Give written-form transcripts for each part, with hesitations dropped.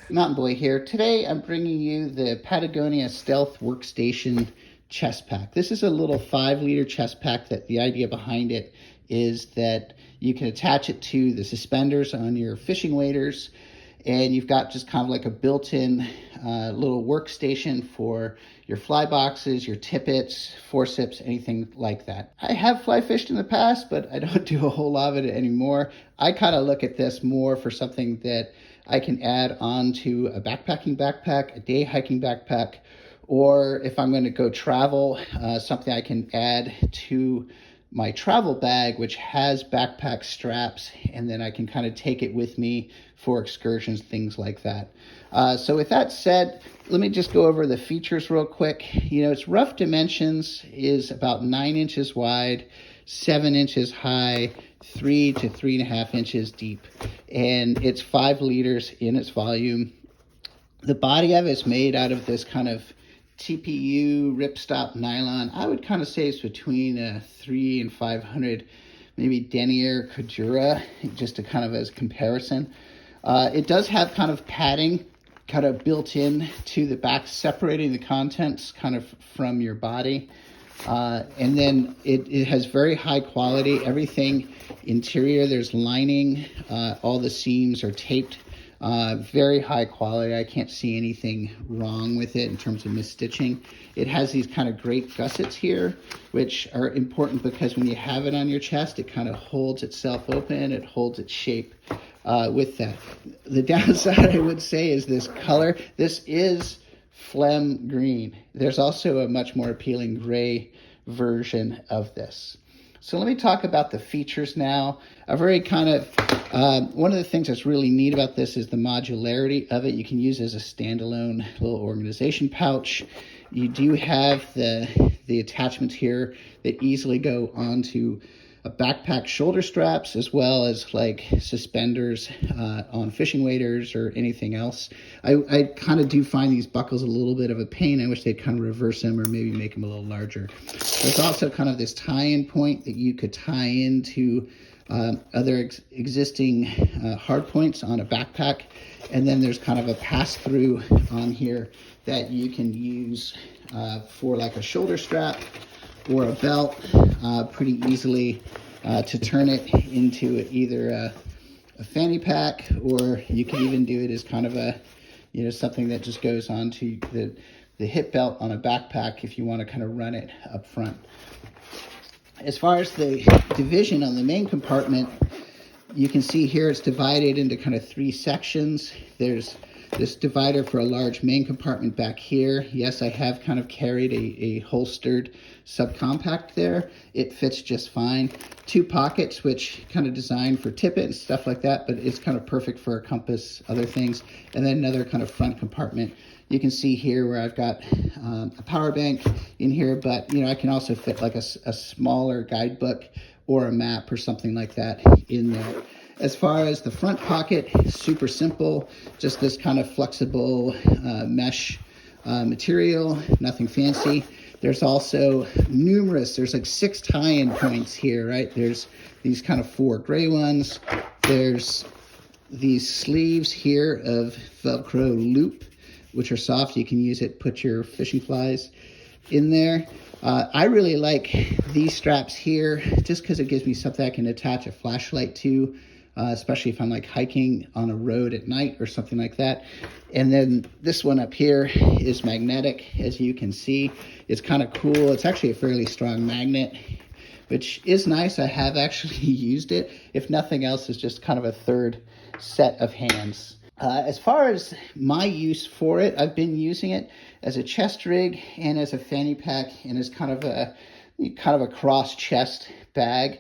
Mountain Boy here. Today I'm bringing you the Patagonia Stealth Workstation chest pack. This is a little 5-liter chest pack that the idea behind it is that you can attach it to the suspenders on your fishing waders, and you've got just kind of like a built-in little workstation for your fly boxes, your tippets, forceps, anything like that. I have fly fished in the past, but I don't do a whole lot of it anymore. I kind of look at this more for something that I can add on to a backpacking backpack, a day hiking backpack, or if I'm going to go travel, something I can add to my travel bag, which has backpack straps, and then I can kind of take it with me for excursions, things like that. So with that said, let me just go over the features real quick. Its rough dimensions is about 9 inches wide, 7 inches high, 3 to 3.5 inches deep, and it's 5 liters in its volume. The body of it is made out of this kind of TPU ripstop nylon. I would kind of say it's between a 3 and 500, maybe denier Cordura, just to kind of as comparison. It does have kind of padding kind of built in to the back, separating the contents kind of from your body. And then it has very high quality. Everything interior, there's lining. All the seams are taped. Very high quality. I can't see anything wrong with it in terms of misstitching. It has these kind of great gussets here, which are important because when you have it on your chest, it kind of holds itself open. It holds its shape with that. The downside, I would say, is this color. This is phlegm green. There's also a much more appealing gray version of this. So let me talk about the features now. One of the things that's really neat about this is the modularity of it. You can use it as a standalone little organization pouch. You do have the attachments here that easily go onto a backpack shoulder straps, as well as like suspenders on fishing waders or anything else. I kind of do find these buckles a little bit of a pain. I wish they'd kind of reverse them or maybe make them a little larger. There's also kind of this tie-in point that you could tie into other existing hard points on a backpack. And then there's kind of a pass-through on here that you can use for like a shoulder strap or a belt pretty easily to turn it into either a fanny pack, or you can even do it as kind of a, something that just goes onto the hip belt on a backpack if you want to kind of run it up front. As far as the division on the main compartment, you can see here it's divided into kind of 3 sections. There's this divider for a large main compartment back here. Yes, I have kind of carried a holstered subcompact there. It fits just fine. 2 pockets, which kind of designed for tippet and stuff like that, but it's kind of perfect for a compass, other things. And then another kind of front compartment. You can see here where I've got a power bank in here, but I can also fit like a smaller guidebook or a map or something like that in there. As far as the front pocket, super simple, just this kind of flexible mesh material, nothing fancy. There's also there's like 6 tie-in points here, right? There's these kind of 4 gray ones. There's these sleeves here of Velcro loop, which are soft. You can use it, put your fishing flies in there. I really like these straps here just because it gives me something I can attach a flashlight to, especially if I'm like hiking on a road at night or something like that. And then this one up here is magnetic, as you can see. It's kind of cool. It's actually a fairly strong magnet, which is nice. I have actually used it. If nothing else, it's just kind of a third set of hands. As far as my use for it, I've been using it as a chest rig and as a fanny pack and as kind of a cross chest bag.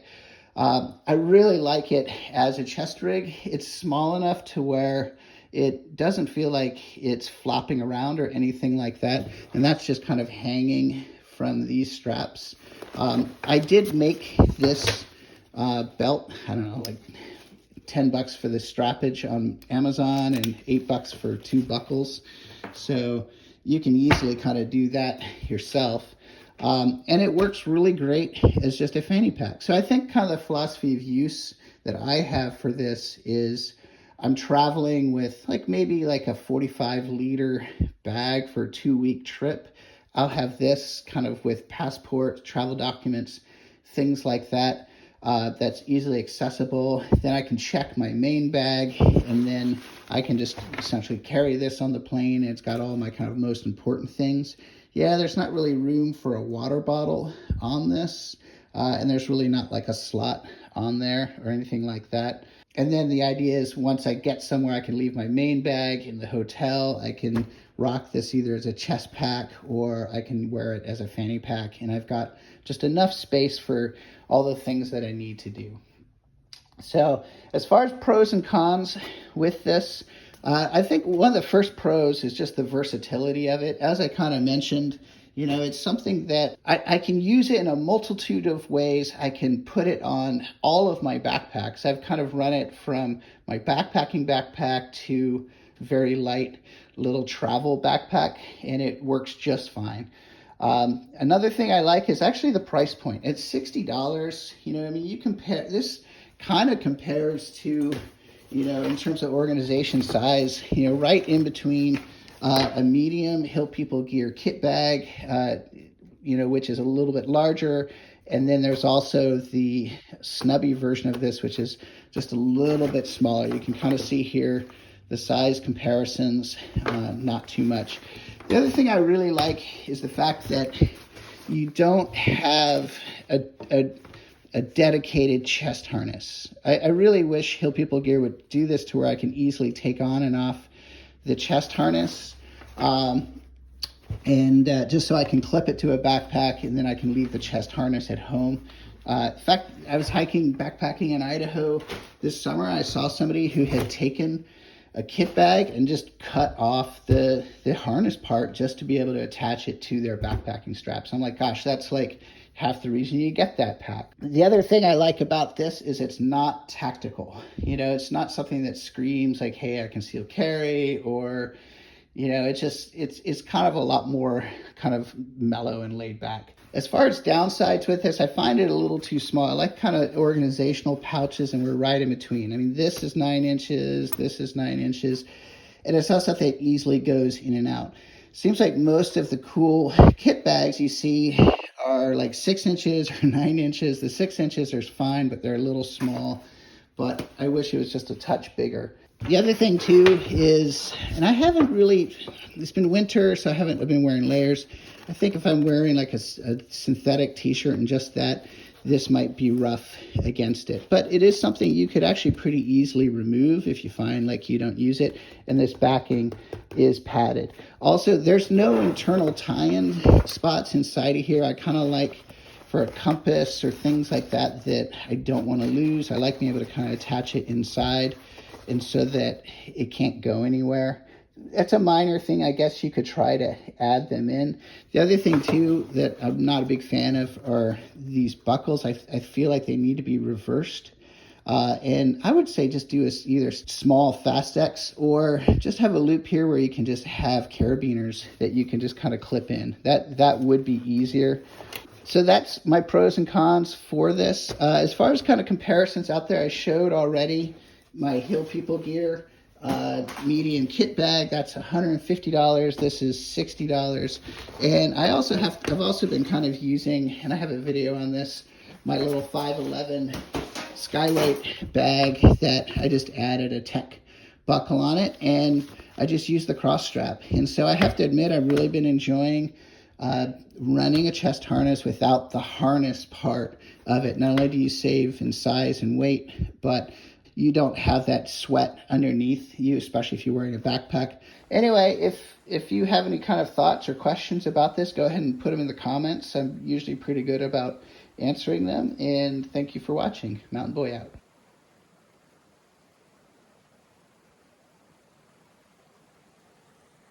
I really like it as a chest rig. It's small enough to where it doesn't feel like it's flopping around or anything like that. And that's just kind of hanging from these straps. I did make this belt, I don't know, like $10 for the strappage on Amazon and $8 for 2 buckles. So you can easily kind of do that yourself. And it works really great as just a fanny pack. So I think kind of the philosophy of use that I have for this is I'm traveling with like maybe like a 45-liter bag for a 2-week trip, I'll have this kind of with passport, travel documents, things like that. That's easily accessible. Then I can check my main bag, and then I can just essentially carry this on the plane. It's got all my kind of most important things. Yeah, there's not really room for a water bottle on this, and there's really not like a slot on there or anything like that. And then the idea is once I get somewhere, I can leave my main bag in the hotel. I can rock this either as a chest pack or I can wear it as a fanny pack. And I've got just enough space for all the things that I need to do. So as far as pros and cons with this, I think one of the first pros is just the versatility of it. As I kind of mentioned, it's something that I can use it in a multitude of ways. I can put it on all of my backpacks. I've kind of run it from my backpacking backpack to very light little travel backpack, and it works just fine. Another thing I like is actually the price point. It's $60. You compare this kind of compares to, in terms of organization size, right in between a medium Hill People Gear kit bag, which is a little bit larger. And then there's also the snubby version of this, which is just a little bit smaller. You can kind of see here the size comparisons, not too much. The other thing I really like is the fact that you don't have a dedicated chest harness. I really wish Hill People Gear would do this to where I can easily take on and off the chest harness, and just so I can clip it to a backpack, and then I can leave the chest harness at home. In fact, I was backpacking in Idaho this summer. I saw somebody who had taken a kit bag and just cut off the harness part just to be able to attach it to their backpacking straps. I'm like, gosh, that's like half the reason you get that pack. The other thing I like about this is it's not tactical. It's not something that screams like, hey, I conceal carry, or, it's kind of a lot more kind of mellow and laid back. As far as downsides with this, I find it a little too small. I like kind of organizational pouches, and we're right in between. I mean, this is 9 inches, this is 9 inches, and it's not stuff that easily goes in and out. Seems like most of the cool kit bags you see are like 6 inches or 9 inches. The 6 inches are fine, but they're a little small. But I wish it was just a touch bigger. The other thing too is, and I haven't really, it's been winter, so I've been wearing layers. I think if I'm wearing like a synthetic t-shirt and just that, this might be rough against it. But it is something you could actually pretty easily remove if you find like you don't use it. And this backing is padded. Also, there's no internal tie-in spots inside of here. I kind of like for a compass or things like that I don't want to lose. I like being able to kind of attach it inside, and so that it can't go anywhere. That's a minor thing. I guess you could try to add them in. The other thing too that I'm not a big fan of are these buckles. I feel like they need to be reversed. And I would say just do either small Fastex or just have a loop here where you can just have carabiners that you can just kind of clip in. That would be easier. So that's my pros and cons for this. As far as kind of comparisons out there, I showed already my Hill People Gear medium kit bag. That's $150. This is $60. And I've also been kind of using, and I have a video on this, my little 511 Skyweight bag that I just added a tech buckle on it, and I just use the cross strap. And so I have to admit, I've really been enjoying running a chest harness without the harness part of it. Not only do you save in size and weight, but you don't have that sweat underneath you, especially if you're wearing a backpack. Anyway, if you have any kind of thoughts or questions about this, go ahead and put them in the comments. I'm usually pretty good about answering them. And thank you for watching. Mountain Boy out.